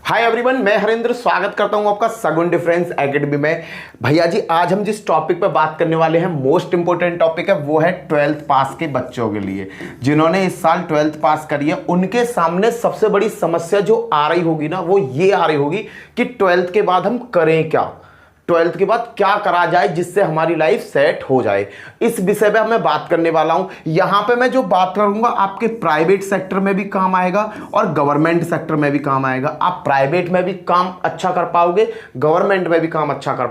Hi everyone, मैं हरेंद्र स्वागत करता हूं आपका सगुन डिफरेंस एकेडमी में। भैया जी, आज हम जिस टॉपिक पर बात करने वाले हैं, मोस्ट इंपोर्टेंट टॉपिक है, वो है 12th पास के बच्चों के लिए जिन्होंने इस साल 12th पास करी है। उनके सामने सबसे बड़ी समस्या जो आ रही होगी ना, वो ये आ रही होगी कि 12th के बाद हम करें क्या, 12th के बाद क्या करा जाए जिससे हमारी लाइफ सेट हो जाए। इस विषय पे मैं बात करने वाला हूं। यहां पे मैं जो बात करूंगा आपके प्राइवेट सेक्टर में भी काम आएगा और गवर्नमेंट सेक्टर में भी काम आएगा। आप प्राइवेट में भी काम अच्छा कर पाओगे, गवर्नमेंट में भी काम अच्छा कर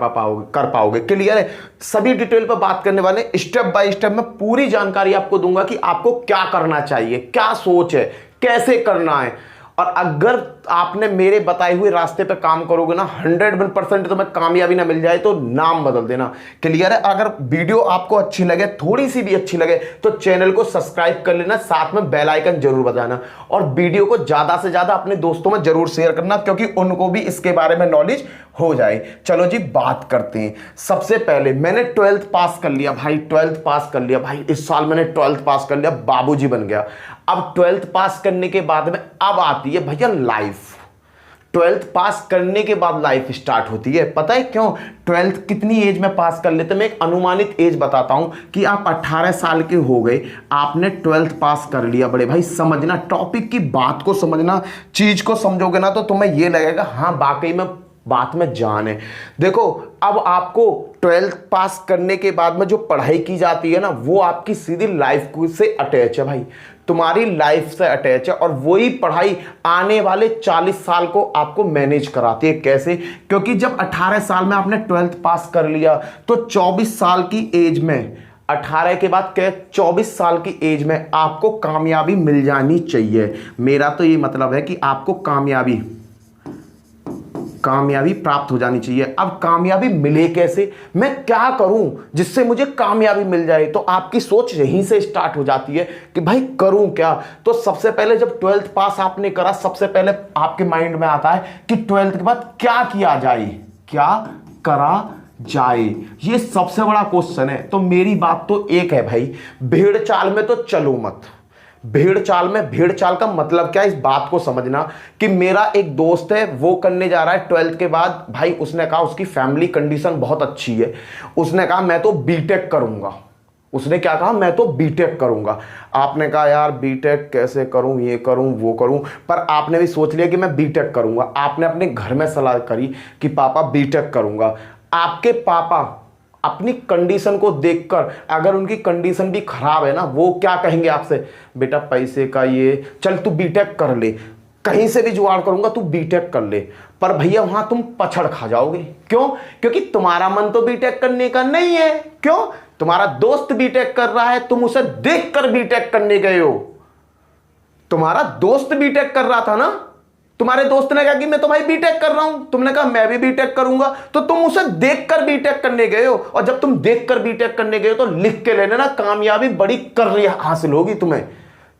पाओगे। क्लियर है? सभी डिटेल पर बात करने वाले, स्टेप बाय स्टेप मैं पूरी जानकारी आपको दूंगा कि आपको क्या करना चाहिए, क्या सोच है, कैसे करना है। और अगर आपने मेरे बताए हुए रास्ते पे काम करोगे ना, 100% तुम्हें कामयाबी ना मिल जाए तो नाम बदल देना। क्लियर है? अगर वीडियो आपको अच्छी लगे, थोड़ी सी भी अच्छी लगे, तो चैनल को सब्सक्राइब कर लेना, साथ में बेल आइकन जरूर बजाना और वीडियो को ज्यादा से ज्यादा अपने दोस्तों में जरूर शेयर करना, क्योंकि उनको भी इसके बारे में नॉलेज हो जाए। चलो जी, बात करते हैं। सबसे पहले मैंने 12th पास कर लिया भाई, 12th पास कर लिया भाई, इस साल मैंने 12th पास कर लिया, बाबूजी बन गया। अब 12th पास करने के बाद में अब आती है भैया लाइफ। 12th पास करने के बाद लाइफ स्टार्ट होती है। पता है क्यों? 12th कितनी एज में पास कर लेते? मैं एक अनुमानित एज बताता हूं कि आप 18 साल के हो गए, आपने 12th पास कर लिया। बड़े भाई समझना, टॉपिक की बात को समझना, चीज को समझोगे ना तो तुम्हें यह लगेगा हाँ वाकई में बात में जान है। देखो, अब आपको 12th पास करने के बाद में जो पढ़ाई की जाती है ना, वो आपकी सीधी लाइफ से अटैच है भाई, तुम्हारी लाइफ से अटैच है। और वही पढ़ाई आने वाले 40 साल को आपको मैनेज कराती है। कैसे? क्योंकि जब 18 साल में आपने 12th पास कर लिया तो 24 साल की एज में, 18 के बाद क्या, 24 साल की एज में आपको कामयाबी मिल जानी चाहिए। मेरा तो ये मतलब है कि आपको कामयाबी प्राप्त हो जानी चाहिए। अब कामयाबी मिले कैसे, मैं क्या करूं जिससे मुझे कामयाबी मिल जाए? तो आपकी सोच यहीं से स्टार्ट हो जाती है कि भाई करूं क्या। तो सबसे पहले जब 12th पास आपने करा, सबसे पहले आपके माइंड में आता है कि 12th के बाद क्या किया जाए, क्या करा जाए, ये सबसे बड़ा क्वेश्चन है। तो मेरी बात तो एक है भाई, भेड़ चाल में तो चलो मत। भेड़ चाल का मतलब क्या है, इस बात को समझना कि मेरा एक दोस्त है, वो करने जा रहा है 12th के बाद। भाई उसने कहा, उसकी फैमिली कंडीशन बहुत अच्छी है, उसने कहा मैं तो बीटेक करूंगा। उसने क्या कहा? मैं तो बीटेक करूंगा। आपने कहा यार बीटेक कैसे करूं, ये करूं वो करूं, पर आपने भी सोच लिया कि मैं बीटेक करूंगा। आपने अपने घर में सलाह करी कि पापा बीटेक करूंगा। आपके पापा अपनी कंडीशन को देखकर, अगर उनकी कंडीशन भी खराब है ना, वो क्या कहेंगे आपसे? बेटा पैसे का ये, चल तू बीटेक कर ले, कहीं से भी जुगाड़ करूंगा, तू बीटेक कर ले। पर भैया वहां तुम पछड़ खा जाओगे। क्यों? क्योंकि तुम्हारा मन तो बीटेक करने का नहीं है। क्यों? तुम्हारा दोस्त बीटेक कर रहा है, तुम उसे देखकर बीटेक करने गए हो। तुम्हारा दोस्त बीटेक कर रहा था ना, तुम्हारे दोस्त ने कहा कि मैं तो भाई बीटेक कर रहा हूं, तुमने कहा मैं भी बीटेक करूंगा, तो तुम उसे देखकर बीटेक करने गए हो। और जब तुम देखकर बीटेक करने गए हो तो लिख के लेने ना, कामयाबी बड़ी कर रही हासिल होगी तुम्हें।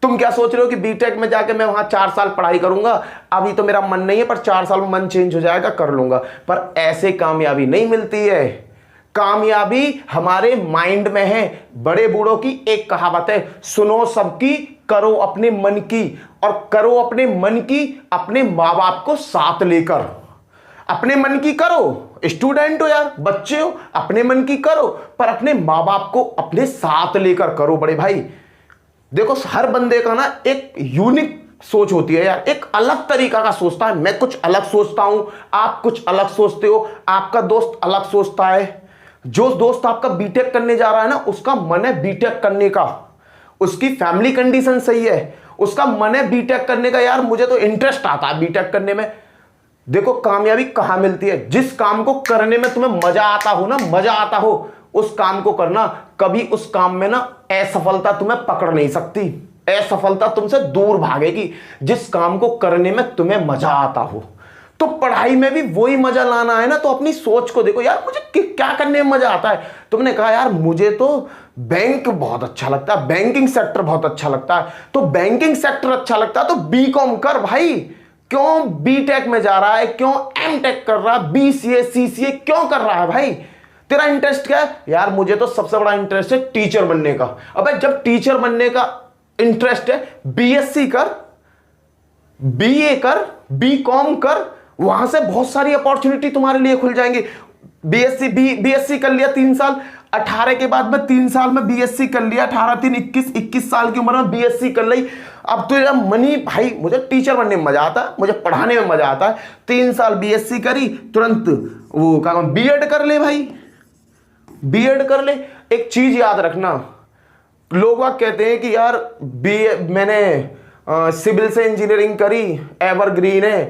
तुम क्या सोच रहे हो कि बीटेक में जाके मैं वहां 4 साल पढ़ाई करूंगा, अभी तो मेरा मन नहीं है, पर 4 साल में मन चेंज हो जाएगा, कर लूंगा। पर ऐसे कामयाबी नहीं मिलती है। कामयाबी हमारे माइंड में है। बड़े बूढ़ों की एक कहावत है, सुनो सबकी, करो अपने मन की, और करो अपने मन की अपने माँ बाप को साथ लेकर। अपने मन की करो, स्टूडेंट हो यार, बच्चे हो, अपने मन की करो, पर अपने माँ बाप को अपने साथ लेकर करो। बड़े भाई देखो, हर बंदे का ना एक यूनिक सोच होती है यार, एक अलग तरीका का सोचता है। मैं कुछ अलग सोचता हूं, आप कुछ अलग सोचते हो, आपका दोस्त अलग सोचता है। जो दोस्त आपका बीटेक करने जा रहा है ना, उसका मन है बीटेक करने का, उसकी फैमिली कंडीशन सही है, उसका मन है बीटेक करने का। यार मुझे तो इंटरेस्ट आता है बीटेक करने में। देखो कामयाबी कहां मिलती है? जिस काम को करने में तुम्हें मजा आता हो ना, मजा आता हो, उस काम को करना। कभी उस काम में ना असफलता तुम्हें पकड़ नहीं सकती, असफलता तुमसे दूर भागेगी। जिस काम को करने में तुम्हें मजा आता हो, तो पढ़ाई में भी वही मजा लाना है ना। तो अपनी सोच को देखो यार, मुझे क्या करने में मजा आता है। तुमने कहा यार मुझे तो बैंक बहुत अच्छा लगता है, बैंकिंग सेक्टर बहुत अच्छा लगता है, तो बैंकिंग सेक्टर अच्छा लगता है तो बीकॉम कर भाई। क्यों बीटेक में जा रहा है? क्यों एमटेक कर रहा है? बीसीए सीसीए क्यों कर रहा है भाई? तेरा इंटरेस्ट क्या है? यार मुझे तो सबसे बड़ा इंटरेस्ट है टीचर बनने का। अबे जब टीचर बनने का इंटरेस्ट है, बीएससी कर, बीए कर, बीकॉम कर, वहां से बहुत सारी अपॉर्चुनिटी तुम्हारे लिए खुल जाएंगी। बीएससी कर लिया 3 साल, 18 के बाद में 3 साल में बीएससी कर लिया, 18 3 21 साल की उम्र में बीएससी कर ली। अब तो यार मनी, भाई मुझे टीचर बनने में मजा आता है, मुझे पढ़ाने में मजा आता है। 3 साल बीएससी करी, तुरंत वो क्या बीएड कर ले भाई, बीएड कर ले। एक चीज याद रखना, लोग कहते हैं कि यार मैंने सिविल से इंजीनियरिंग करी, एवरग्रीन है,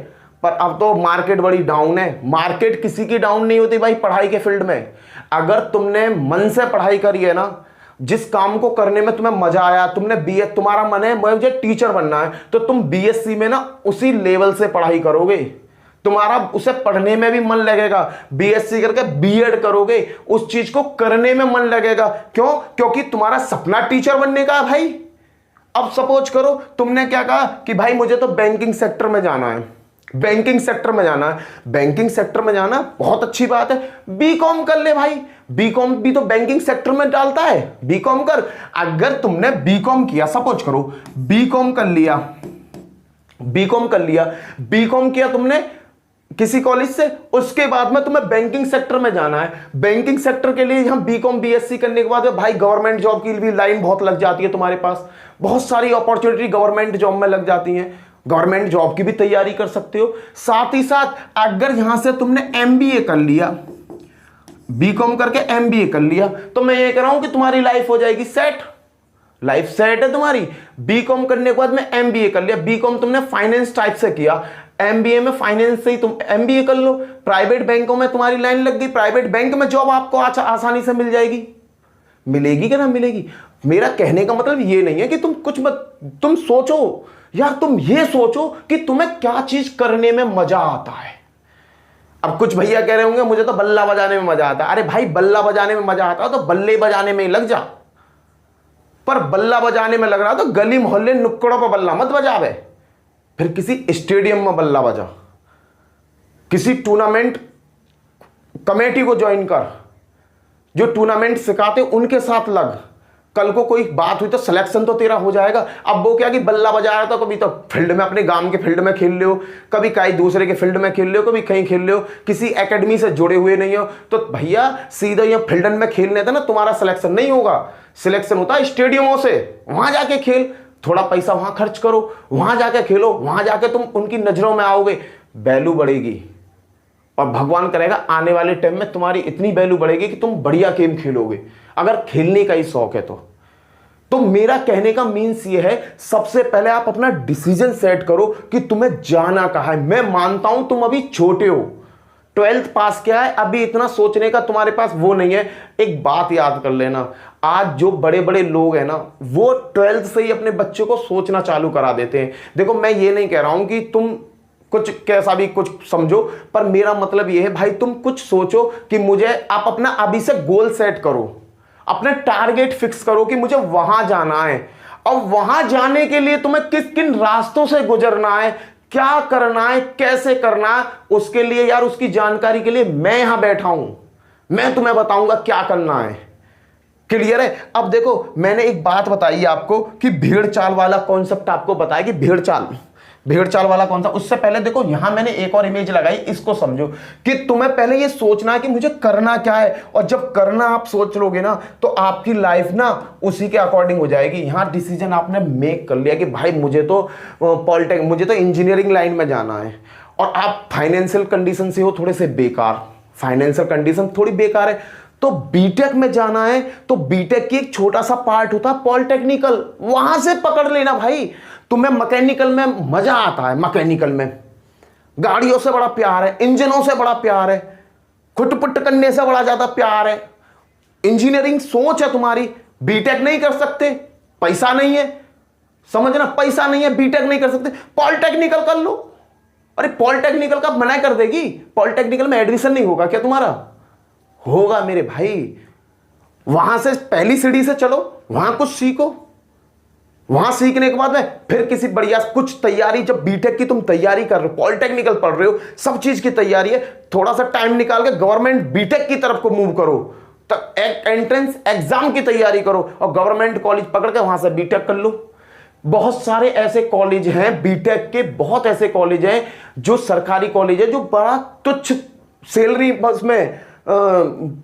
पर अब तो मार्केट बड़ी डाउन है। मार्केट किसी की डाउन नहीं होती भाई पढ़ाई के फील्ड में। अगर तुमने मन से पढ़ाई करी है ना, जिस काम को करने में तुम्हें मजा आया, तुमने तुम्हारा मन है मुझे टीचर बनना है, तो तुम बीएससी में ना उसी लेवल से पढ़ाई करोगे, तुम्हारा उसे पढ़ने में भी मन लगेगा। बीएससी करके बीएड करोगे, उस चीज को करने में मन लगेगा। क्यों? क्योंकि तुम्हारा सपना टीचर बनने का है भाई। अब सपोज करो तुमने क्या कहा कि भाई मुझे तो बैंकिंग सेक्टर में जाना है, बैंकिंग सेक्टर में जाना है। बैंकिंग सेक्टर में जाना बहुत अच्छी बात है, बीकॉम कर ले भाई, बीकॉम भी तो बैंकिंग सेक्टर में डालता है, बीकॉम कर। अगर तुमने बीकॉम किया, सपोज करो बीकॉम कर लिया, बीकॉम कर लिया, बीकॉम किया तुमने किसी कॉलेज से, उसके बाद में तुम्हें बैंकिंग सेक्टर में जाना है। बैंकिंग सेक्टर के लिए यहां बीकॉम बीएससी करने के बाद भाई गवर्नमेंट जॉब की भी लाइन बहुत लग जाती है, तुम्हारे पास बहुत सारी अपॉर्चुनिटी गवर्नमेंट जॉब में लग जाती हैं, गवर्नमेंट जॉब की भी तैयारी कर सकते हो। साथ ही साथ अगर यहां से तुमने एमबीए कर लिया, बीकॉम करके एमबीए कर लिया, तो मैं ये कह रहा हूं कि तुम्हारी लाइफ हो जाएगी सेट, लाइफ सेट है तुम्हारी। बीकॉम करने के बाद में एमबीए कर लिया, बीकॉम तुमने फाइनेंस टाइप से किया, एमबीए में फाइनेंस से ही तुम एमबीए कर लो, प्राइवेट बैंकों में तुम्हारी लाइन लग गई, प्राइवेट बैंक में जॉब आपको आसानी से मिल जाएगी। मिलेगी कि ना मिलेगी? मेरा कहने का मतलब ये नहीं है कि तुम कुछ मत, तुम सोचो यार, तुम ये सोचो कि तुम्हें क्या चीज करने में मजा आता है। अब कुछ भैया कह रहे होंगे मुझे तो बल्ला बजाने में मजा आता है। अरे भाई बल्ला बजाने में मजा आता है तो बल्ले बजाने में ही लग जा, पर बल्ला बजाने में लग रहा तो गली मोहल्ले नुक्कड़ों पर बल्ला मत बजावे, फिर किसी स्टेडियम में बल्ला बजा, किसी टूर्नामेंट कमेटी को ज्वाइन कर, जो टूर्नामेंट सिखाते उनके साथ लग, कल को कोई बात हुई तो सिलेक्शन तो तेरा हो जाएगा। अब वो क्या कि बल्ला बजा रहा था, कभी तो फील्ड में अपने गांव के फील्ड में खेल रहे हो, कभी कहीं दूसरे के फील्ड में खेल रहे हो, कभी कहीं खेल रहे हो, किसी एकेडमी से जुड़े हुए नहीं हो, तो भैया सीधा यहाँ फील्ड में खेलने था ना, तुम्हारा सिलेक्शन नहीं होगा। सिलेक्शन होता है स्टेडियमों से, वहां जाके खेल, थोड़ा पैसा वहां खर्च करो, वहां जाके खेलो, वहां जाके तुम उनकी नजरों में आओगे, वैल्यू बढ़ेगी, और भगवान करेगा आने वाले टाइम में तुम्हारी इतनी वैल्यू बढ़ेगी कि तुम बढ़िया गेम खेलोगे, अगर खेलने का ही शौक है तो मेरा कहने का मीन्स ये है, सबसे पहले आप अपना डिसीजन सेट करो कि तुम्हें जाना कहां है। मैं मानता हूं तुम अभी छोटे हो, 12th पास किया है, अभी इतना सोचने का तुम्हारे पास वो नहीं है। एक बात याद कर लेना, आज जो बड़े बड़े लोग हैं ना, वो 12th से ही अपने बच्चों को सोचना चालू करा देते हैं। देखो मैं ये नहीं कह रहा हूं कि तुम कुछ कैसा भी कुछ समझो, पर मेरा मतलब ये है भाई तुम कुछ सोचो कि मुझे, आप अपना अभी से गोल सेट करो, अपना टारगेट फिक्स करो कि मुझे वहां जाना है, और वहां जाने के लिए तुम्हें किस किन रास्तों से गुजरना है, क्या करना है, कैसे करना है, उसके लिए यार उसकी जानकारी के लिए मैं यहां बैठा हूं, मैं तुम्हें बताऊंगा क्या करना है। क्लियर है? अब देखो मैंने एक बात बताई आपको कि भेड़ चाल वाला कॉन्सेप्ट आपको बताया कि भेड़ चाल वाला कौन सा। उससे पहले देखो यहां मैंने एक और इमेज लगाई, इसको समझो कि तुम्हें पहले ये सोचना है कि मुझे करना क्या है, और जब करना आप सोच लोगे ना तो आपकी लाइफ ना उसी के अकॉर्डिंग हो जाएगी। यहां डिसीजन आपने मेक कर लिया कि भाई मुझे तो पॉलिटेक्निक, मुझे तो इंजीनियरिंग लाइन में जाना है, और आप फाइनेंशियल कंडीशन से हो थोड़े से बेकार, फाइनेंशियल कंडीशन थोड़ी बेकार है, तो बीटेक में जाना है, तो बीटेक की एक छोटा सा पार्ट होता है पॉलिटेक्निकल, वहां से पकड़ लेना भाई। तुम्हें मैकेनिकल में मजा आता है, मैकेनिकल में गाड़ियों से बड़ा प्यार है, इंजनों से बड़ा प्यार है, खुटपुट करने से बड़ा ज्यादा प्यार है। इंजीनियरिंग सोच है तुम्हारी, बीटेक नहीं कर सकते, पैसा नहीं है, समझना, पैसा नहीं है, बीटेक नहीं कर सकते, पॉलिटेक्निकल कर लो। अरे पॉलिटेक्निकल का मना कर देगी, पॉलिटेक्निकल में एडमिशन नहीं होगा क्या तुम्हारा? होगा मेरे भाई। वहां से पहली सीढ़ी से चलो, वहां कुछ सीखो, वहां सीखने के बाद में फिर किसी बढ़िया कुछ तैयारी, जब बीटेक की तुम तैयारी कर रहे हो, पॉलिटेक्निकल पढ़ रहे हो, सब चीज की तैयारी है, थोड़ा सा टाइम निकाल के गवर्नमेंट बीटेक की तरफ को मूव करो, तब एंट्रेंस एग्जाम की तैयारी करो, और गवर्नमेंट कॉलेज पकड़ के वहां से बीटेक कर लो। बहुत सारे ऐसे कॉलेज हैं बीटेक के, बहुत ऐसे कॉलेज हैं जो सरकारी कॉलेज है, जो बड़ा तुच्छ सैलरी बस में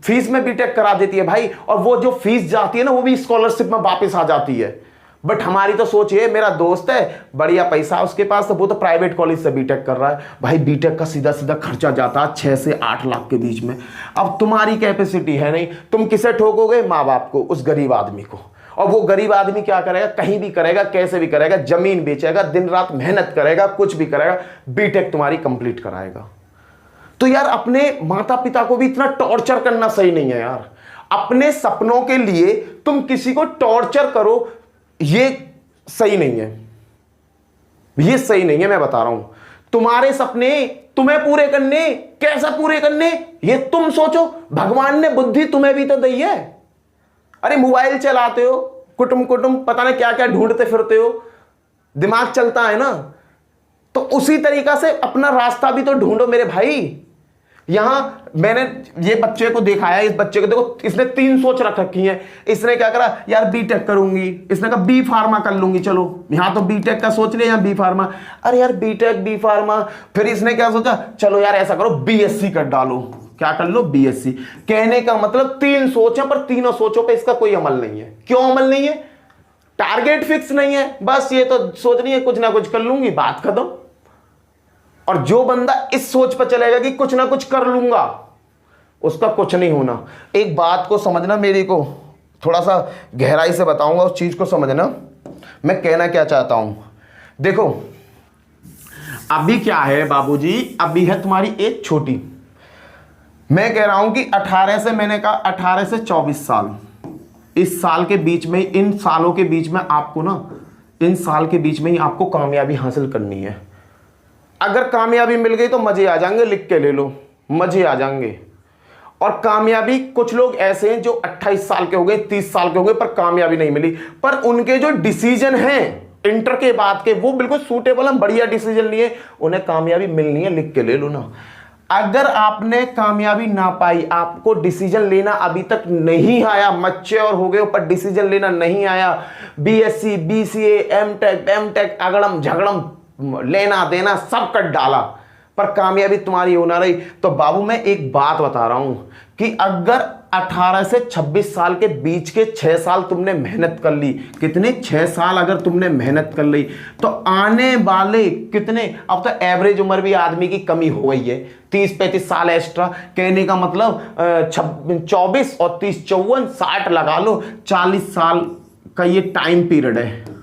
फीस में बीटेक करा देती है भाई, और वो जो फीस जाती है ना वो भी स्कॉलरशिप में वापस आ जाती है। बट हमारी तो सोच ये, मेरा दोस्त है बढ़िया पैसा उसके पास, तो वो तो प्राइवेट कॉलेज से बीटेक कर रहा है भाई, बीटेक का सीधा सीधा खर्चा जाता है 6 से 8 लाख के बीच में। अब तुम्हारी कैपेसिटी है नहीं, तुम किसे ठोकोगे? माँ बाप को, उस गरीब आदमी को। और वो गरीब आदमी क्या करेगा? कहीं भी करेगा, कैसे भी करेगा, जमीन बेचेगा, दिन रात मेहनत करेगा, कुछ भी करेगा, बीटेक तुम्हारी कंप्लीट कराएगा। तो यार अपने माता पिता को भी इतना टॉर्चर करना सही नहीं है यार। अपने सपनों के लिए तुम किसी को टॉर्चर करो, ये सही नहीं है, ये सही नहीं है। मैं बता रहा हूं, तुम्हारे सपने तुम्हें पूरे करने, कैसे पूरे करने ये तुम सोचो। भगवान ने बुद्धि तुम्हें भी तो दी है। अरे मोबाइल चलाते हो, कुटुम कुटुम पता नहीं क्या क्या ढूंढते फिरते हो, दिमाग चलता है ना, तो उसी तरीका से अपना रास्ता भी तो ढूंढो मेरे भाई। यहां मैंने ये बच्चे को देखा है, इस बच्चे को देखो, इसने 3 सोच रख रखी है। इसने क्या करा यार, बीटेक करूंगी, इसने कहा बी फार्मा कर लूंगी, चलो यहां तो बीटेक का सोच लिया, यहां बी फार्मा, अरे यार बीटेक बी फार्मा। फिर इसने क्या सोचा, चलो यार ऐसा करो बीएससी कर डालो, क्या कर लो, बीएससी। कहने का मतलब 3 सोच है, पर तीनों सोचों पे इसका कोई अमल नहीं है। क्यों अमल नहीं है? टारगेट फिक्स नहीं है, बस ये तो सोच रही है कुछ ना कुछ कर लूंगी, बात खत्म। और जो बंदा इस सोच पर चलेगा कि कुछ ना कुछ कर लूंगा, उसका कुछ नहीं होना। एक बात को समझना, मेरी को थोड़ा सा गहराई से बताऊंगा, उस चीज को समझना मैं कहना क्या चाहता हूं। देखो अभी क्या है बाबूजी, अभी है तुम्हारी एज छोटी। मैं कह रहा हूं कि 18 से, मैंने कहा 18 से 24 साल, इस साल के बीच में, इन सालों के बीच में आपको ना, इन साल के बीच में ही आपको कामयाबी हासिल करनी है। अगर कामयाबी मिल गई तो मजे आ जाएंगे, लिख के ले लो, मजे आ जाएंगे। और कामयाबी, कुछ लोग ऐसे हैं जो 28 साल के हो गए, 30 साल के हो गए, पर कामयाबी नहीं मिली, पर उनके जो डिसीजन हैं इंटर के बाद के, वो बिल्कुल सूटेबल हैं, बढ़िया डिसीजन लिए, उन्हें कामयाबी मिलनी है, लिख के ले लो ना। अगर आपने कामयाबी ना पाई, आपको डिसीजन लेना अभी तक नहीं आया, मैच्योर हो गए पर डिसीजन लेना नहीं आया, बीएससी, बीसीए, एमटेक, अगड़म झगड़म लेना देना सब कर डाला, पर कामयाबी तुम्हारी हो ना रही, तो बाबू मैं एक बात बता रहा हूं कि अगर 18 से 26 साल के बीच के 6 साल तुमने मेहनत कर ली, कितने 6 साल अगर तुमने मेहनत कर ली, तो आने वाले कितने, अब तो एवरेज उम्र भी आदमी की कमी हो गई है, 30-35 साल एक्स्ट्रा। कहने का मतलब 24 और 30 54 60 लगा लो, 40 साल का ये टाइम पीरियड है।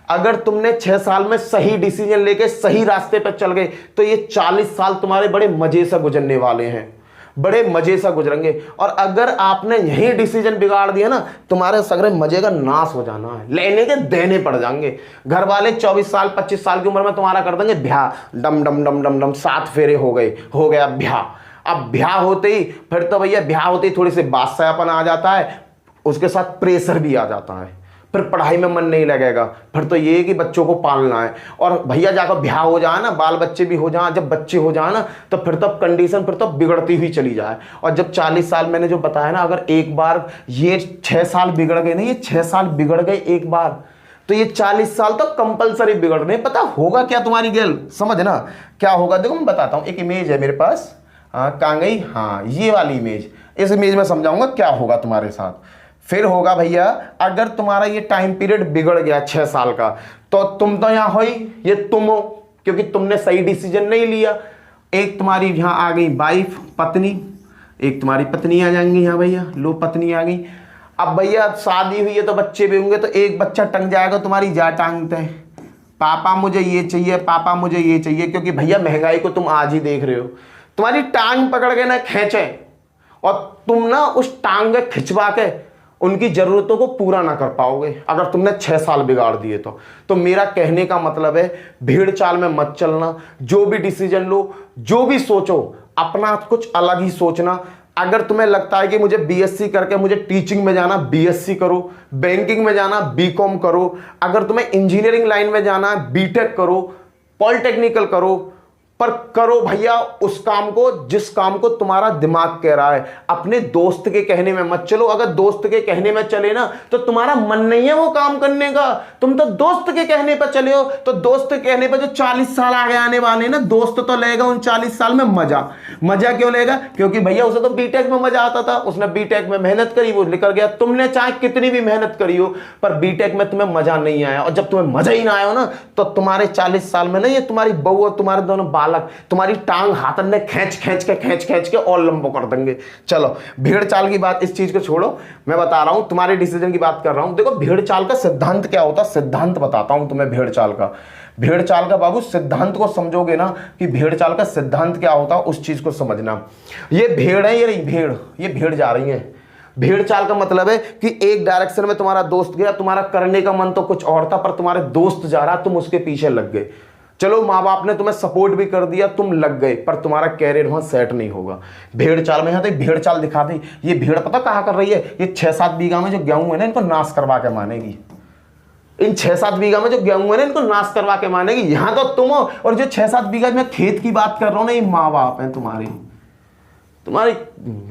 अगर तुमने 6 साल में सही डिसीजन लेके सही रास्ते पर चल गए, तो ये 40 साल तुम्हारे बड़े मजे से गुजरने वाले हैं, बड़े मजे से गुजरेंगे। और अगर आपने यही डिसीजन बिगाड़ दिया ना, तुम्हारे सगरे मजे का नाश हो जाना है, लेने के देने पड़ जाएंगे। घर वाले 24 साल 25 साल की उम्र में तुम्हारा कर देंगे ब्याह, डम डम डम डम डम, 7 फेरे हो गए, हो गया ब्याह। अब ब्याह होते ही, फिर तो भैया ब्याह होते ही थोड़ी सी बादशाहपन आ जाता है, उसके साथ प्रेशर भी आ जाता है, फिर पढ़ाई में मन नहीं लगेगा, फिर तो ये है कि बच्चों को पालना है। और भैया जाकर ब्याह हो जाए ना, बाल बच्चे भी हो जाए, जब बच्चे हो जाए ना, तो फिर तो कंडीशन फिर तो बिगड़ती हुई चली जाए। और जब 40 साल मैंने जो बताया ना, अगर एक बार ये 6 साल बिगड़ गए ना, ये 6 साल बिगड़ गए एक बार, तो ये 40 साल तो कंपलसरी बिगड़ने। पता होगा क्या तुम्हारी गेल, समझ ना क्या होगा। देखो मैं बताता हूँ, एक इमेज है मेरे पास, कहाँ गई, हाँ ये वाली इमेज, इस इमेज में समझाऊंगा क्या होगा तुम्हारे साथ। फिर होगा भैया, अगर तुम्हारा ये टाइम पीरियड बिगड़ गया 6 साल का, तो तुम तो यहां हो ही, ये तुम हो, क्योंकि तुमने सही डिसीजन नहीं लिया। एक तुम्हारी यहां आ गई वाइफ, पत्नी, एक तुम्हारी पत्नी आ जाएंगी यहाँ भैया, लो पत्नी आ गई। अब भैया शादी हुई है तो बच्चे भी होंगे, तो एक बच्चा टंग जाएगा, तुम्हारी जा टांगते हैं, पापा मुझे ये चाहिए, पापा मुझे ये चाहिए, क्योंकि भैया महंगाई को तुम आज ही देख रहे हो। तुम्हारी टांग पकड़ के ना खींचे, और तुम ना उस टांग के खिंचवा के उनकी जरूरतों को पूरा ना कर पाओगे, अगर तुमने 6 साल बिगाड़ दिए तो मेरा कहने का मतलब है, भीड़ चाल में मत चलना। जो भी डिसीजन लो, जो भी सोचो, अपना कुछ अलग ही सोचना। अगर तुम्हें लगता है कि मुझे बीएससी करके मुझे टीचिंग में जाना, बीएससी करो, बैंकिंग में जाना, बीकॉम करो, अगर तुम्हें इंजीनियरिंग लाइन में जाना है, बीटेक करो, पॉलिटेक्निकल करो, पर करो भैया उस काम को जिस काम को तुम्हारा दिमाग कह रहा है। अपने दोस्त के कहने में मत चलो। अगर दोस्त के कहने में चले ना तो तुम्हारा मन नहीं है वो काम करने का। तुम तो दोस्त के कहने पर चले हो, तो दोस्त के कहने पर जो 40 साल आगे आने वाले ना, दोस्त तो लेगा उन 40 साल में मजा क्यों लेगा? क्योंकि भैया उसे तो बीटेक में मजा आता था, उसने बीटेक में मेहनत करी, वो निकल गया। तुमने चाहे कितनी भी मेहनत करी हो पर बीटेक में तुम्हें मजा नहीं आया, और जब तुम्हें मजा ही ना आया ना तो तुम्हारे 40 साल में ना ये तुम्हारी बहू और तुम्हारे दोनों बालक तुम्हारी टांग हाथन में खींच के और लंबो कर देंगे। चलो भेड़ चाल की बात, इस चीज को छोड़ो, मैं बता रहा हूं तुम्हारे डिसीजन की बात कर रहा हूं। देखो भेड़ चाल का सिद्धांत क्या होता है, सिद्धांत बताता हूं तुम्हें भेड़ चाल का। भेड़ चाल का बाबू सिद्धांत को समझोगे ना कि भेड़ चाल का सिद्धांत क्या होता है, उस चीज को समझना। ये भेड़ है, ये रही भेड़, ये भेड़ जा रही है। भेड़ चाल का मतलब है कि एक डायरेक्शन में तुम्हारा दोस्त गया, तुम्हारा करने का मन तो कुछ और था पर तुम्हारे दोस्त जा रहा, तुम उसके पीछे लग गए। चलो माँ बाप ने तुम्हें सपोर्ट भी कर दिया, तुम लग गए, पर तुम्हारा कैरियर वहां सेट नहीं होगा। भेड़ चाल में यहाँ तो भेड़ चाल दिखा दी। ये भेड़ पता कहाँ कर रही है? ये 6-7 बीघा में जो गेहूं है ना, इनको नाश करवा के मानेगी। इन 6-7 बीघा में जो गेहूं है ना, इनको नाश करवा के मानेगी। यहां तो तुम हो, और जो 6-7 बीघा में खेत की बात कर रहा हूं ना, ये माँ बाप है तुम्हारी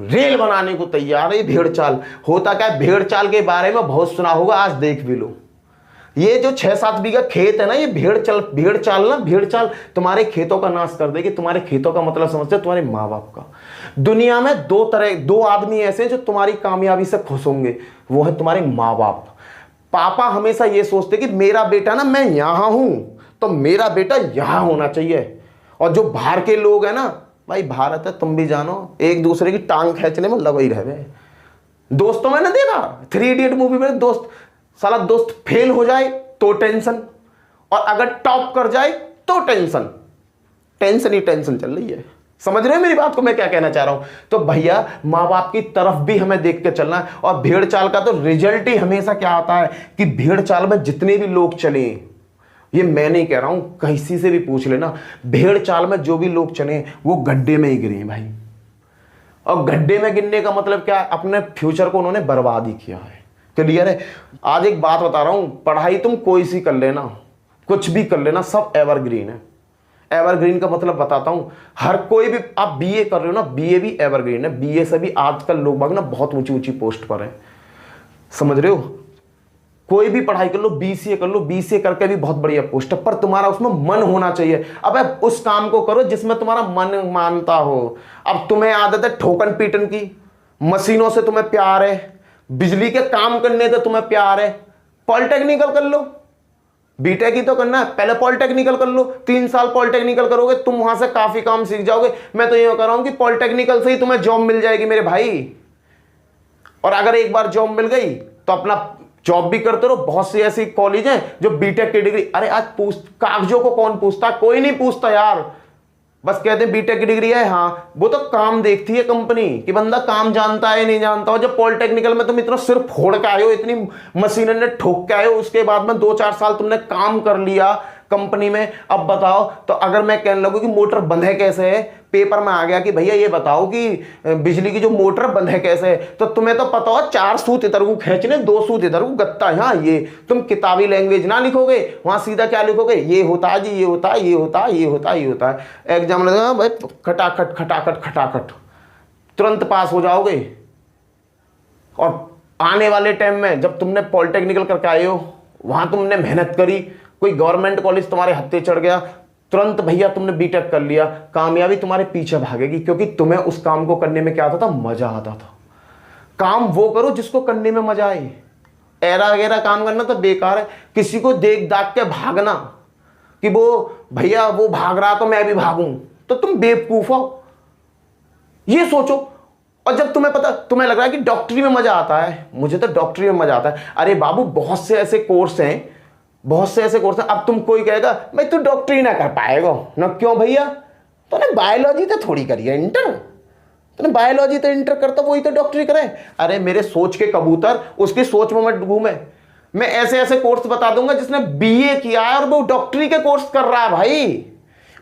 रेल बनाने को तैयार है। भेड़ चाल होता क्या है? भेड़ चाल के बारे में बहुत सुना होगा, आज देख भी लो। ये जो 6-7 बीघा खेत है ना, ये भेड़ चाल तुम्हारे खेतों का नाश कर देगी। तुम्हारे खेतों का मतलब समझते हो? तुम्हारे माँ बाप का। दुनिया में दो आदमी ऐसे हैं जो तुम्हारी कामयाबी से खुश होंगे, वो है तुम्हारे माँ बाप। पापा हमेशा ये सोचते कि मेरा बेटा ना, मैं यहां हूं तो मेरा बेटा यहां होना चाहिए। और जो बाहर के लोग हैं ना, भाई भारत है तुम भी जानो, एक दूसरे की टांग खींचने में लगे ही रहे। दोस्तों में ना देखा 3 इडियट मूवी में, दोस्त साला दोस्त फेल हो जाए तो टेंशन, और अगर टॉप कर जाए तो टेंशन ही टेंशन चल रही है। समझ रहे हो मेरी बात को, मैं क्या कहना चाह रहा हूं? तो भैया माँ बाप की तरफ भी हमें देख के चलना है। और भेड़ चाल का तो रिजल्ट ही हमेशा क्या आता है कि भेड़ चाल में जितने भी लोग चले, ये मैं नहीं कह रहा हूं, किसी से भी पूछ लेना, भेड़ चाल में जो भी लोग चले वो गड्ढे में ही गिरे भाई। और गड्ढे में गिरने का मतलब क्या है? अपने फ्यूचर को उन्होंने बर्बाद ही किया है। क्लियर है? आज एक बात बता रहा हूं, पढ़ाई तुम कोई सी कर लेना, कुछ भी कर लेना, सब एवरग्रीन है। एवरग्रीन का मतलब बताता हूं, हर कोई भी, आप बीए कर रहे हो ना, बीए भी एवरग्रीन है। बीए से भी आजकल लोग बाग ना बहुत ऊंची ऊंची पोस्ट पर है। समझ रहे हो? कोई भी पढ़ाई कर लो, बीसीए कर लो, बीसीए करके भी बहुत बढ़िया पोस्ट है, पर तुम्हारा उसमें मन होना चाहिए। अब उस काम को करो जिसमें तुम्हारा मन मानता हो। अब तुम्हें आदत है ठोकन पीटन की, मशीनों से तुम्हें प्यार है, बिजली के काम करने से तुम्हें प्यार है, पॉलिटेक्निकल कर लो। बीटेक ही तो करना है, पहले पॉलिटेक्निकल कर लो। 3 साल पॉलिटेक्निकल करोगे, तुम वहां से काफी काम सीख जाओगे। मैं तो ये कह रहा हूं कि पॉलिटेक्निकल से ही तुम्हें जॉब मिल जाएगी मेरे भाई। और अगर एक बार जॉब मिल गई तो अपना जॉब भी करते रहो। बहुत सी ऐसी कॉलेज हैं जो बीटेक की डिग्री, अरे आज कागजों को कौन पूछता? कोई नहीं पूछता यार, बस कहते हैं बीटेक की डिग्री है। हाँ, वो तो काम देखती है कंपनी कि बंदा काम जानता है नहीं जानता। और जब पॉलिटेक्निकल में तुम इतना सिर फोड़ के आए हो, इतनी मशीनों ने ठोक के आए हो, उसके बाद में 2-4 साल तुमने काम कर लिया कंपनी में, अब बताओ तो अगर मैं कहने लगूं कि मोटर बंद है कैसे है, पेपर में आ गया कि भैया ये बताओ कि बिजली की जो मोटर बंद है कैसे है, तो तुम्हें तो पता हो 4 सूत इधर को खींचने, 2 सूत इधर को गत्ता। हाँ, ये तुम किताबी लैंग्वेज ना लिखोगे, वहां सीधा क्या लिखोगे? ये होता है जी, ये होता है, ये होता है, ये होता है, ये होता है। एग्जाम लगा भाई, खटाखट खटाखट खटाखट तुरंत पास हो जाओगे। और आने वाले टाइम में जब तुमने पॉलिटेक्निकल करके आए हो, वहां तुमने मेहनत करी, कोई गवर्नमेंट कॉलेज तुम्हारे हत्थे चढ़ गया, तुरंत भैया तुमने बीटेक कर लिया, कामयाबी तुम्हारे पीछे भागेगी। क्योंकि तुम्हें उस काम को करने में क्या आता था? मजा आता था। काम वो करो जिसको करने में मजा आए। एरा वगैरह काम करना तो बेकार है। किसी को देख दाख के भागना कि वो भैया वो भाग रहा तो मैं भी भागूं, तो तुम बेवकूफ हो। ये सोचो। और जब तुम्हें पता, तुम्हें लग रहा है कि डॉक्टरी में मजा आता है, मुझे तो डॉक्टरी में मजा आता है। अरे बाबू, बहुत से ऐसे कोर्स हैं, अब तुम कोई कहेगा भाई तू डॉक्टरी ना कर पाएगा ना। क्यों भैया? तूने बायोलॉजी तो थोड़ी करी है इंटर, तूने बायोलॉजी तो इंटर करता, वही तो डॉक्टरी करे। अरे मेरे सोच के कबूतर, उसकी सोच में मत घूमे। मैं ऐसे ऐसे कोर्स बता दूंगा जिसने बीए किया है और वो डॉक्टरी के कोर्स कर रहा है भाई,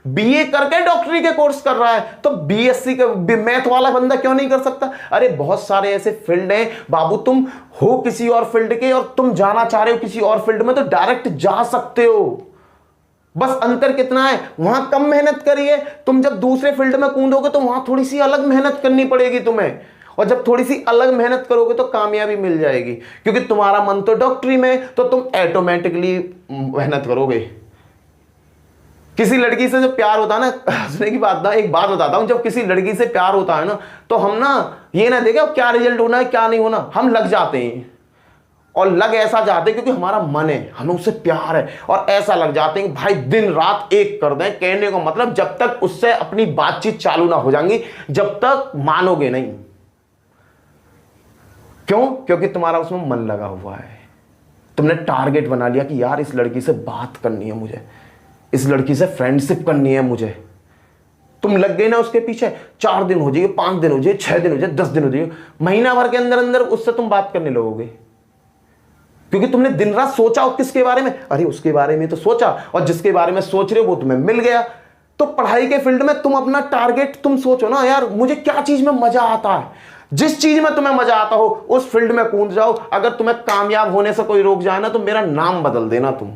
बीए करके डॉक्टरी के कोर्स कर रहा है, तो बीएससी का मैथ वाला बंदा क्यों नहीं कर सकता? अरे बहुत सारे ऐसे फील्ड हैं बाबू, तुम हो किसी और फील्ड के और तुम जाना चाह रहे हो किसी और फील्ड में, तो डायरेक्ट जा सकते हो। बस अंतर कितना है, वहां कम मेहनत करिए, तुम जब दूसरे फील्ड में कूदोगे तो वहां थोड़ी सी अलग मेहनत करनी पड़ेगी तुम्हें, और जब थोड़ी सी अलग मेहनत करोगे तो कामयाबी मिल जाएगी, क्योंकि तुम्हारा मन तो डॉक्टरी में, तो तुम ऑटोमेटिकली मेहनत करोगे। किसी लड़की से जब प्यार होता है ना, हंसने की बात ना, एक बात बताता हूं, जब किसी लड़की से प्यार होता है ना, तो हम ना ये ना देखे क्या रिजल्ट होना है क्या नहीं होना, हम लग जाते हैं, और लग ऐसा जाते हैं क्योंकि हमारा मन है, हमें उससे प्यार है, और ऐसा लग जाते हैं कि भाई दिन रात एक कर दें। कहने को मतलब जब तक उससे अपनी बातचीत चालू ना हो जाएंगी, जब तक मानोगे नहीं। क्यों? क्योंकि तुम्हारा उसमें मन लगा हुआ है, तुमने टारगेट बना लिया कि यार इस लड़की से बात करनी है मुझे, इस लड़की से फ्रेंडशिप करनी है मुझे। तुम लग गए ना उसके पीछे, 4 दिन हो जाइए, 5 दिन हो जाइए, 6 दिन हो जाए, 10 दिन हो जाइए, महीना भर के अंदर अंदर उससे तुम बात करने लगोगे, क्योंकि तुमने दिन रात सोचा हो किसके बारे में, अरे उसके बारे में तो सोचा, और जिसके बारे में सोच रहे हो वो तुम्हें मिल गया। तो पढ़ाई के फील्ड में तुम अपना टारगेट तुम सोचो ना, यार मुझे क्या चीज में मजा आता है, जिस चीज में तुम्हें मजा आता हो उस फील्ड में कूद जाओ। अगर तुम्हें कामयाब होने से कोई रोक जाए ना, तो मेरा नाम बदल देना तुम।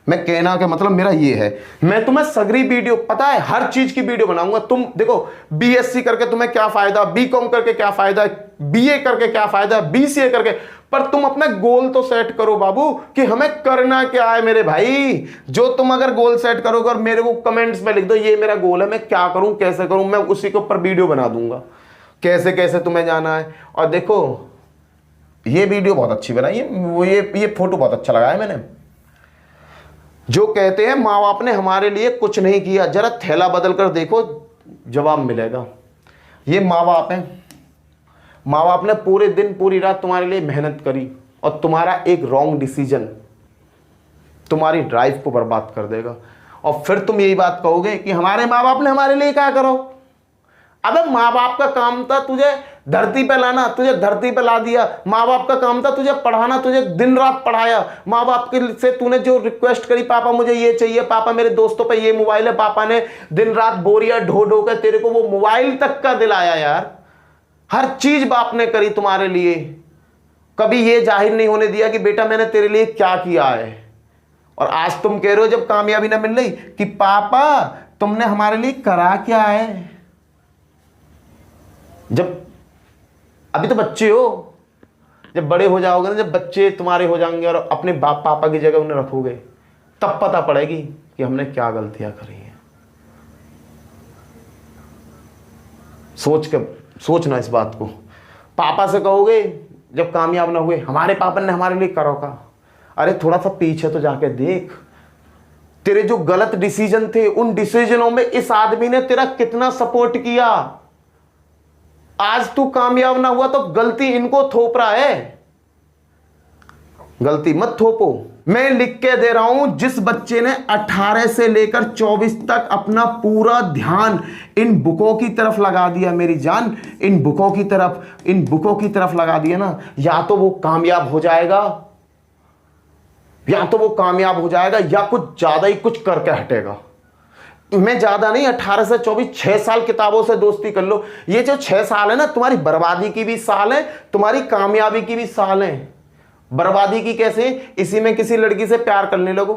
मैं कहना के मतलब मेरा ये है, मैं तुम्हें सगरी वीडियो, पता है हर चीज की वीडियो बनाऊंगा। तुम देखो बीएससी करके तुम्हें क्या फायदा, बीकॉम करके क्या फायदा, बीए करके क्या फायदा, बीसीए करके, पर तुम अपना गोल तो सेट करो बाबू कि हमें करना क्या है मेरे भाई। जो तुम अगर गोल सेट करोगे और मेरे को कमेंट्स में लिख दो ये मेरा गोल है, मैं क्या करूं कैसे करूं, मैं उसी के ऊपर वीडियो बना दूंगा कैसे कैसे तुम्हें जाना है। और देखो ये वीडियो बहुत अच्छी बनाई है, वो ये फोटो बहुत अच्छा लगाया मैंने। जो कहते हैं माँ बाप ने हमारे लिए कुछ नहीं किया, जरा थैला बदल कर देखो जवाब मिलेगा। ये माँ बाप हैं, माँ बाप ने पूरे दिन पूरी रात तुम्हारे लिए मेहनत करी, और तुम्हारा एक रॉन्ग डिसीजन तुम्हारी ड्राइव को बर्बाद कर देगा। और फिर तुम यही बात कहोगे कि हमारे माँ बाप ने हमारे लिए क्या करो। अबे माँ बाप का काम था तुझे धरती पे लाना, तुझे धरती पे ला दिया। माँ बाप का काम था तुझे पढ़ाना, तुझे दिन रात पढ़ाया। माँ बाप के से तूने जो रिक्वेस्ट करी, पापा मुझे ये चाहिए, पापा मेरे दोस्तों पे ये मोबाइल है, पापा ने दिन रात बोरियां ढो ढो के तेरे को वो मोबाइल तक का दिलाया। यार हर चीज बाप ने करी तुम्हारे लिए, कभी ये जाहिर नहीं होने दिया कि बेटा मैंने तेरे लिए क्या किया है। और आज तुम कह रहे हो जब कामयाबी ना मिल रही कि पापा तुमने हमारे लिए करा क्या है। जब अभी तो बच्चे हो, जब बड़े हो जाओगे ना, जब बच्चे तुम्हारे हो जाएंगे और अपने बाप पापा की जगह उन्हें रखोगे, तब पता पड़ेगी कि हमने क्या गलतियां करी हैं। सोचना इस बात को। पापा से कहोगे जब कामयाब ना हुए हमारे पापा ने हमारे लिए करो का, अरे थोड़ा सा पीछे तो जाके देख, तेरे जो गलत डिसीजन थे उन डिसीजनों में इस आदमी ने तेरा कितना सपोर्ट किया। आज तू कामयाब ना हुआ तो गलती इनको थोप रहा है, गलती मत थोपो। मैं लिख के दे रहा हूं, जिस बच्चे ने 18 से लेकर 24 तक अपना पूरा ध्यान इन बुकों की तरफ लगा दिया, मेरी जान इन बुकों की तरफ लगा दिया ना, या तो वो कामयाब हो जाएगा, या कुछ ज्यादा ही कुछ करके हटेगा। मैं ज्यादा नहीं, 18 से 24 6 साल किताबों से दोस्ती कर लो। ये जो 6 साल है ना, तुम्हारी बर्बादी की भी साल है, तुम्हारी कामयाबी की भी साल है। बर्बादी की कैसे? इसी में किसी लड़की से प्यार करने लगो,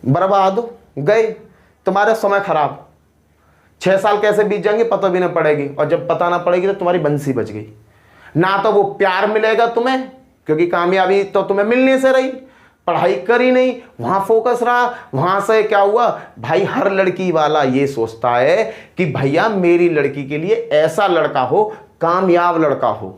बर्बाद गए, तुम्हारा समय खराब। 6 साल कैसे बीत जाएंगे पता भी ना पड़ेगी, और जब पता ना पड़ेगी तो तुम्हारी बंसी बच गई। ना तो वो प्यार मिलेगा तुम्हें, क्योंकि कामयाबी तो तुम्हें मिलने से रही, पढ़ाई करी नहीं, वहां फोकस रहा। वहां से क्या हुआ भाई, हर लड़की वाला ये सोचता है कि भैया मेरी लड़की के लिए ऐसा लड़का हो, कामयाब लड़का हो,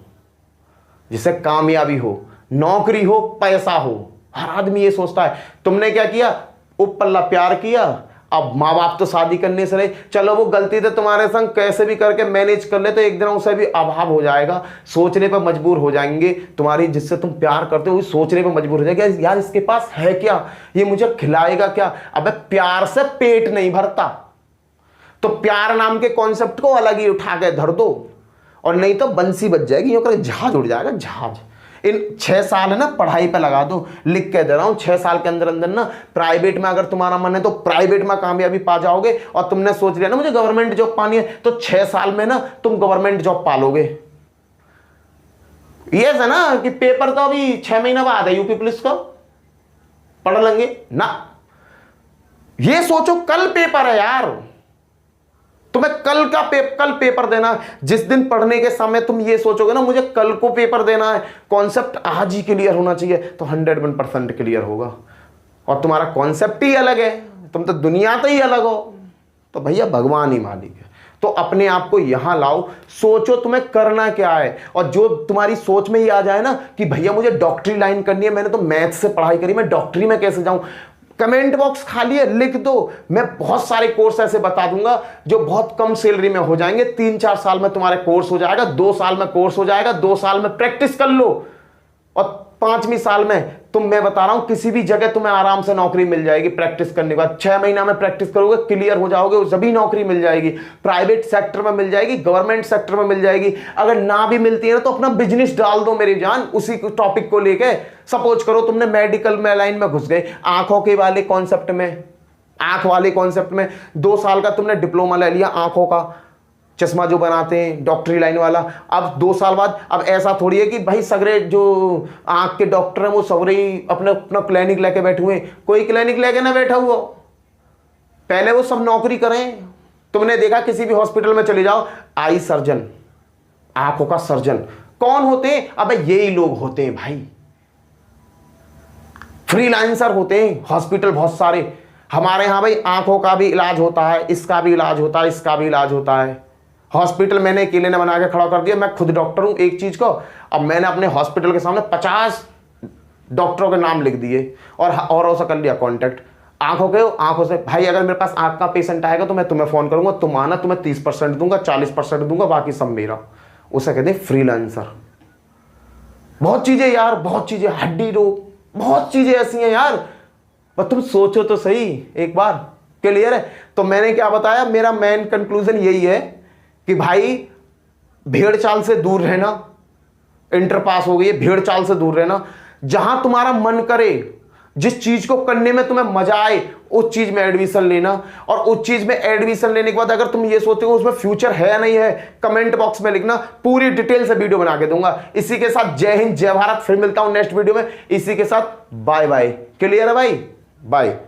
जिसे कामयाबी हो, नौकरी हो, पैसा हो। हर आदमी ये सोचता है। तुमने क्या किया, उपल्ला प्यार किया, अब माँ बाप तो शादी करने से रहे, चलो वो गलती तो तुम्हारे संग कैसे भी करके मैनेज कर ले, तो एक दिन उसे भी अभाव हो जाएगा, सोचने पर मजबूर हो जाएंगे। तुम्हारी जिससे तुम प्यार करते हो सोचने पर मजबूर हो जाएगा, यार इसके पास है क्या, ये मुझे खिलाएगा क्या। अबे प्यार से पेट नहीं भरता, तो प्यार नाम के कॉन्सेप्ट को अलग ही उठा के धर दो, और नहीं तो बंसी बच जाएगी, यूं करके जहाज उड़ जाएगा जहाज। इन 6 साल है ना पढ़ाई पे लगा दो। लिख के दे रहा हूं 6 साल के अंदर अंदर ना प्राइवेट में अगर तुम्हारा मन है तो प्राइवेट में कामयाबी पा जाओगे। और तुमने सोच लिया ना मुझे गवर्नमेंट जॉब पानी है, तो 6 साल में ना तुम गवर्नमेंट जॉब पालोगे। ये है ना कि पेपर तो अभी 6 महीना बाद है, यूपी पुलिस का पढ़ लेंगे ना, ये सोचो कल पेपर है यार, तुम्हें कल पेपर देना है। जिस दिन पढ़ने के समय तुम ये सोचोगे ना मुझे कल को पेपर देना है, कॉन्सेप्ट आज ही क्लियर होना चाहिए, तो 101% क्लियर होगा। और तुम्हारा कॉन्सेप्ट ही अलग है, तुम तो दुनिया तो ही अलग हो, तो भैया भगवान ही मालिक है। तो अपने आप को यहां लाओ, सोचो तुम्हें करना क्या है, और जो तुम्हारी सोच में ही आ जाए ना कि भैया मुझे डॉक्टरी लाइन करनी है, मैंने तो मैथ से पढ़ाई करी, मैं डॉक्टरी में कैसे जाऊं, कमेंट बॉक्स खाली है, लिख दो। मैं बहुत सारे कोर्स ऐसे बता दूंगा जो बहुत कम सैलरी में हो जाएंगे। 3-4 साल में तुम्हारे कोर्स हो जाएगा, 2 साल में कोर्स हो जाएगा, 2 साल में प्रैक्टिस कर लो, और 5वीं साल में मैं बता रहा हूं किसी भी जगह तुम्हें आराम से नौकरी मिल जाएगी। प्रैक्टिस करने के बाद 6 महीना में प्रैक्टिस करोगे, क्लियर हो जाओगे, जभी नौकरी मिल जाएगी। प्राइवेट सेक्टर में मिल जाएगी, गवर्नमेंट सेक्टर में मिल जाएगी। अगर ना भी मिलती है ना तो अपना बिजनेस डाल दो मेरी जान, उसी टॉपिक को लेके। सपोज करो तुमने मेडिकल में लाइन में घुस गए, आंखों के वाले कॉन्सेप्ट में, आंख वाले कॉन्सेप्ट में 2 साल का तुमने डिप्लोमा ले लिया, आंखों का चश्मा जो बनाते हैं डॉक्टरी लाइन वाला। अब 2 साल बाद, अब ऐसा थोड़ी है कि भाई सगरे जो आंख के डॉक्टर हैं वो सगरे ही अपना क्लिनिक लेके बैठे हुए, कोई क्लिनिक लेके ना बैठा हुआ, पहले वो सब नौकरी करें। तुमने देखा किसी भी हॉस्पिटल में चले जाओ, आई सर्जन, आंखों का सर्जन कौन होते हैं? अबे यही लोग होते हैं भाई, फ्रीलांसर होते हैं हॉस्पिटल बहुत सारे। हमारे यहां भाई आंखों का भी इलाज होता है, इसका भी इलाज होता है, इसका भी इलाज होता है। हॉस्पिटल मैंने अकेले ने बना के खड़ा कर दिया, मैं खुद डॉक्टर हूं एक चीज को। अब मैंने अपने हॉस्पिटल के सामने 50 डॉक्टरों के नाम लिख दिए और कर लिया कॉन्टेक्ट आंखों से। भाई अगर मेरे पास आंख का पेशेंट आएगा तो मैं तुम्हें फोन करूंगा, तुम आना, तुम्हें 30% दूंगा, 40% दूंगा, बाकी सब मेरा। उसे कहते हैं फ्रीलांसर। बहुत चीजें यार, बहुत चीजें, हड्डी रोग, बहुत चीजें ऐसी हैं यार, पर तुम सोचो तो सही एक बार। क्लियर है? तो मैंने क्या बताया, मेरा मेन कंक्लूजन यही है कि भाई भेड़ चाल से दूर रहना। इंटर पास हो गई है, भेड़ चाल से दूर रहना। जहां तुम्हारा मन करे, जिस चीज को करने में तुम्हें मजा आए, उस चीज में एडमिशन लेना। और उस चीज में एडमिशन लेने के बाद अगर तुम ये सोचते हो उसमें फ्यूचर है या नहीं है, कमेंट बॉक्स में लिखना, पूरी डिटेल से वीडियो बना के दूंगा। इसी के साथ जय हिंद, जय भारत। फिर मिलता हूं नेक्स्ट वीडियो में इसी के साथ। Bye bye. क्लियर है भाई? बाय।